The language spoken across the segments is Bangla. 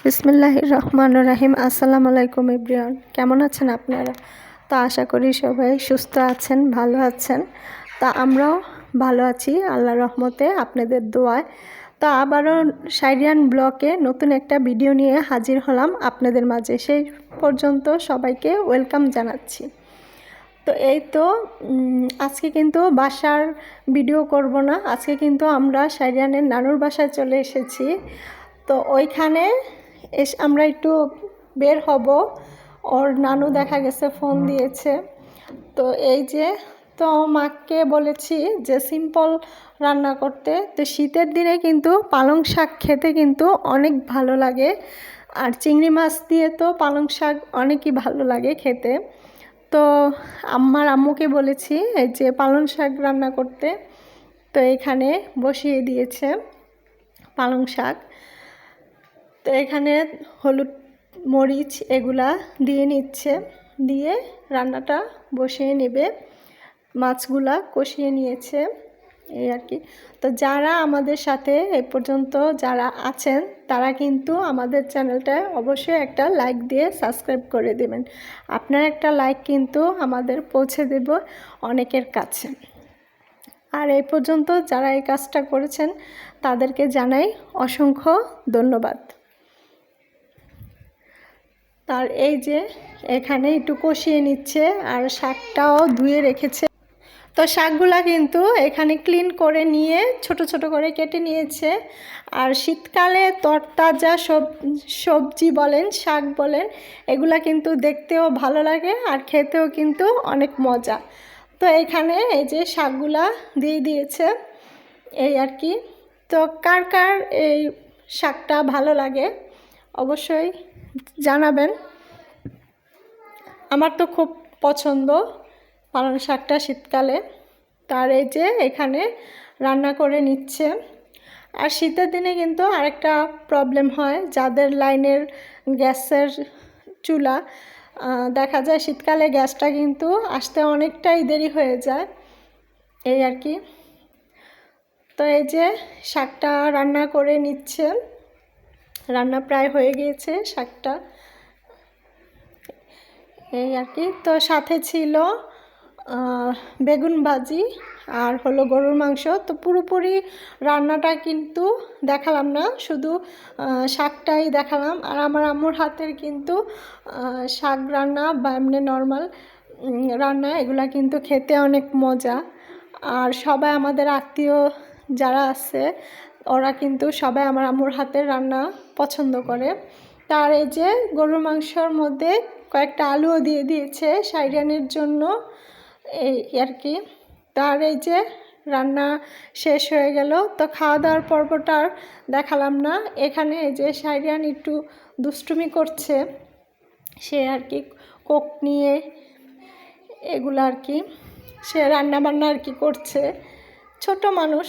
বিসমিল্লাহির রহমানির রহিম। আসসালামু আলাইকুম এভরিওয়ান, কেমন আছেন আপনারা? তো আশা করি সবাই সুস্থ আছেন, ভালো আছেন। তা আমরাও ভালো আছি আল্লাহর রহমতে, আপনাদের দোয়ায়। তো আবারও শাইরিয়ান ব্লগে নতুন একটা ভিডিও নিয়ে হাজির হলাম আপনাদের মাঝে। সেই পর্যন্ত সবাইকে ওয়েলকাম জানাচ্ছি। তো এই তো আজকে কিন্তু বাসার ভিডিও করব না, আজকে কিন্তু আমরা শাইরিয়ানের নানুর বাসায় চলে এসেছি। তো ওইখানে আমরা একটু বের হব, ওর নানু দেখা গেছে ফোন দিয়েছে। তো এই যে, তো মাকে বলেছি যে সিম্পল রান্না করতে। তো শীতের দিনে কিন্তু পালং শাক খেতে কিন্তু অনেক ভালো লাগে, আর চিংড়ি মাছ দিয়ে তো পালং শাক অনেকই ভালো লাগে খেতে। তো আমার আম্মুকে বলেছি এই যে পালং শাক রান্না করতে। তো এখানে বসিয়ে দিয়েছে পালং শাক। তো এখানে হলুদ মরিচ এগুলা দিয়ে নিচ্ছে, দিয়ে রান্নাটা বসিয়ে নেবে, মাছগুলা কষিয়ে নিয়েছে, এই আর কি। তো যারা আমাদের সাথে এ পর্যন্ত যারা আছেন তারা কিন্তু আমাদের চ্যানেলটায় অবশ্যই একটা লাইক দিয়ে সাবস্ক্রাইব করে দেবেন। আপনার একটা লাইক কিন্তু আমাদের পৌঁছে দেব অনেকের কাছে। আর এই পর্যন্ত যারা এই কাজটা করেছেন তাদেরকে জানাই অসংখ্য ধন্যবাদ। তার এই যে এখানে একটু কষিয়ে নিচ্ছে, আর শাকটাও ধুয়ে রেখেছে। তো শাকগুলা কিন্তু এখানে ক্লিন করে নিয়ে ছোট ছোট করে কেটে নিয়েছে। আর শীতকালে তরতাজা সবজি বলেন, শাক বলেন, এগুলা কিন্তু দেখতেও ভালো লাগে আর খেতেও কিন্তু অনেক মজা। তো এখানে এই যে শাকগুলা দিয়ে দিয়েছে, এই আর কি। তো কার কার এই শাকটা ভালো লাগে অবশ্যই জানাবেন। আমার তো খুব পছন্দ পালং শাকটা শীতকালে। তার এই যে এখানে রান্না করে নিচ্ছে। আর শীতের দিনে কিন্তু আরেকটা প্রবলেম হয়, যাদের লাইনের গ্যাসের চুলা, দেখা যায় শীতকালে গ্যাসটা কিন্তু আসতে অনেকটাই দেরি হয়ে যায়, এই আর কি। তো এই যে শাকটা রান্না করে নিচ্ছে, রান্না প্রায় হয়ে গিয়েছে শাকটা, এই আর কি। তো সাথে ছিল বেগুন ভাজি আর হলো গরুর মাংস। তো পুরোপুরি রান্নাটা কিন্তু দেখালাম না, শুধু শাকটাই দেখালাম। আর আমার আম্মুর হাতের কিন্তু শাক রান্না বা এমনি নর্মাল রান্না এগুলা কিন্তু খেতে অনেক মজা। আর সবাই আমাদের আত্মীয় যারা আছে ওরা কিন্তু সবাই আমার আম্মুর হাতের রান্না পছন্দ করে। তার এই যে গরুর মাংসর মধ্যে কয়েকটা আলুও দিয়ে দিয়েছে শাইরিয়ানের জন্য, এই আর কি। তার এই যে রান্না শেষ হয়ে গেল। তো খাওয়া দাওয়ার পর্বটা আর দেখালাম না। এখানে এই যে শাইরিয়ান একটু দুষ্টুমি করছে, সে আর কি কোক নিয়ে এগুলো আর কি, সে রান্না বান্না আর কি করছে, ছোট মানুষ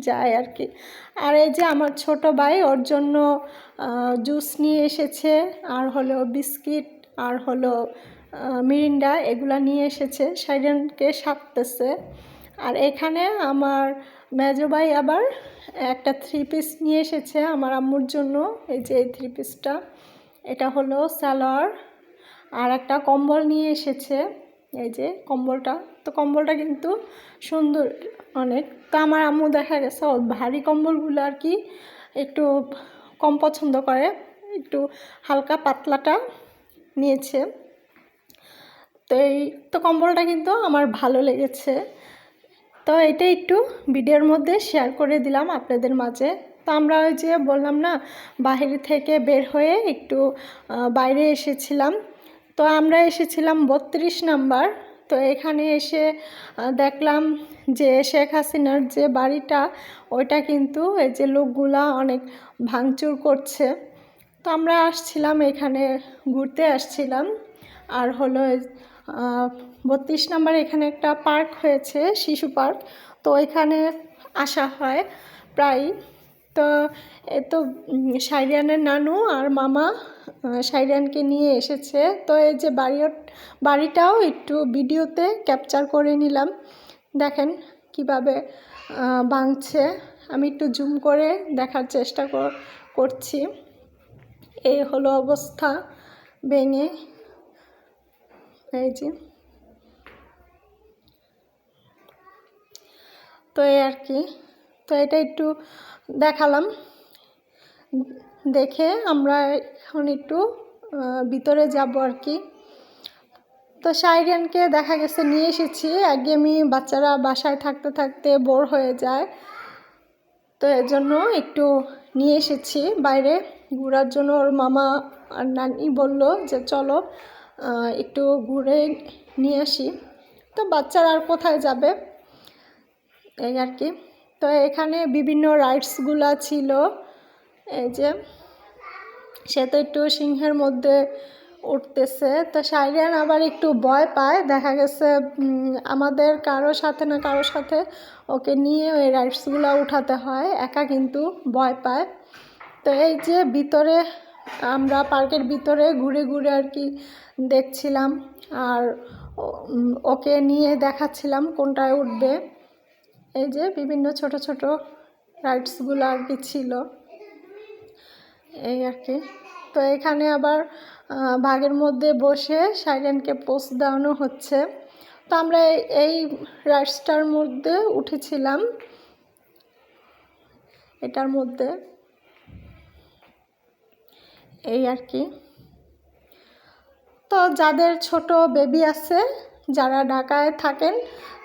যায় আর কি। আর এই যে আমার ছোট ভাই ওর জন্য জুস নিয়ে এসেছে, আর হলো বিস্কিট, আর হলো মিরিন্ডা, এগুলা নিয়ে এসেছে, শাইরিয়ানকে সাপতেছে। আর এখানে আমার মেজো ভাই আবার একটা 3 পিস নিয়ে এসেছে আমার আম্মুর জন্য। এই যে এই 3 পিসটা, এটা হলো সালোয়ার। আর একটা কম্বল নিয়ে এসেছে, এই যে কম্বলটা। তো কম্বলটা কিন্তু সুন্দর অনেক। তো আমার আম্মু দেখা গেছে ওর ভারী কম্বলগুলো আর কি একটু কম পছন্দ করে, একটু হালকা পাতলাটা নিয়েছে। তো এই তো কম্বলটা কিন্তু আমার ভালো লেগেছে। তো এটা একটু ভিডিওর মধ্যে শেয়ার করে দিলাম আপনাদের মাঝে। তো আমরা ওই যে বললাম না, বাইরে থেকে বের হয়ে একটু বাইরে এসেছিলাম। তো আমরা এসেছিলাম 32 নাম্বার। তো এখানে এসে দেখলাম যে শেখ হাসিনার যে বাড়িটা, ওইটা কিন্তু এই যে লোকগুলা অনেক ভাঙচুর করছে। তো আমরা আসছিলাম এখানে ঘুরতে আসছিলাম। আর হলো 32 নাম্বার এখানে একটা পার্ক হয়েছে, শিশু পার্ক। তো এখানে আসা হয় প্রায়। তো এ তো শাইরিয়ানের নানু আর মামা শাইরিয়ানকে নিয়ে এসেছে। তো এই যে বাড়িটাও একটু ভিডিওতে ক্যাপচার করে নিলাম, দেখেন কিভাবে ভাঙছে। আমি একটু জুম করে দেখার চেষ্টা করছি, এই হলো অবস্থা ভেঙে, এই যে। তো এই আর কি, তো এটা একটু দেখালাম। দেখে আমরা এখন একটু ভিতরে যাব আর কি। তো সাইরেনকে দেখা গেছে নিয়ে এসেছি, একঘেয়েমি বাচ্চারা বাসায় থাকতে থাকতে বোর হয়ে যায়, তো এর জন্য একটু নিয়ে এসেছি বাইরে ঘোরার জন্য। ওর মামা আর নানি বলল যে চলো একটু ঘুরে নিয়ে আসি, তো বাচ্চারা আর কোথায় যাবে, এই আর কি। তো এখানে বিভিন্ন রাইডসগুলো ছিল, এই যে সে তো একটু সিংহের মধ্যে উঠতেছে। তো সাইরেন আবার একটু ভয় পায়, দেখা গেছে আমাদের কারো সাথে না কারো সাথে ওকে নিয়ে ওই রাইডসগুলো উঠাতে হয়, একা কিন্তু ভয় পায়। তো এই যে ভিতরে আমরা পার্কের ভিতরে ঘুরে ঘুরে আর কি দেখছিলাম, আর ওকে নিয়ে দেখাচ্ছিলাম কোনটায় উঠবে। এই যে বিভিন্ন ছোট ছোট রাইডসগুলো আর কি ছিল, এই আর কি। তো এখানে আবার বাঘের মধ্যে বসে সাইরেনকে পোজ দেওয়ানো হচ্ছে। তো আমরা এই রাইডসটার মধ্যে উঠেছিলাম, এটার মধ্যে, এই আর কি। তো যাদের ছোট বেবি আছে, যারা ঢাকায় থাকেন,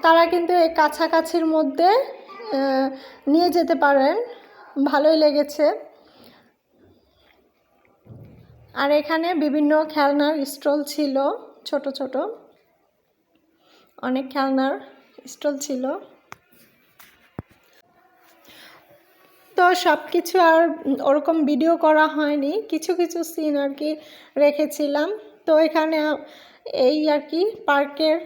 তারা কিন্তু এই কাছাকাছির মধ্যে নিয়ে যেতে পারেন, ভালোই লেগেছে। আর এখানে বিভিন্ন খেলনার স্টল ছিল, ছোট ছোট অনেক খেলনার স্টল ছিল। তো সব কিছু আর ওরকম ভিডিও করা হয়নি, কিছু কিছু সিন আর কি রেখেছিলাম। তো এখানে এই আর কি পার্কের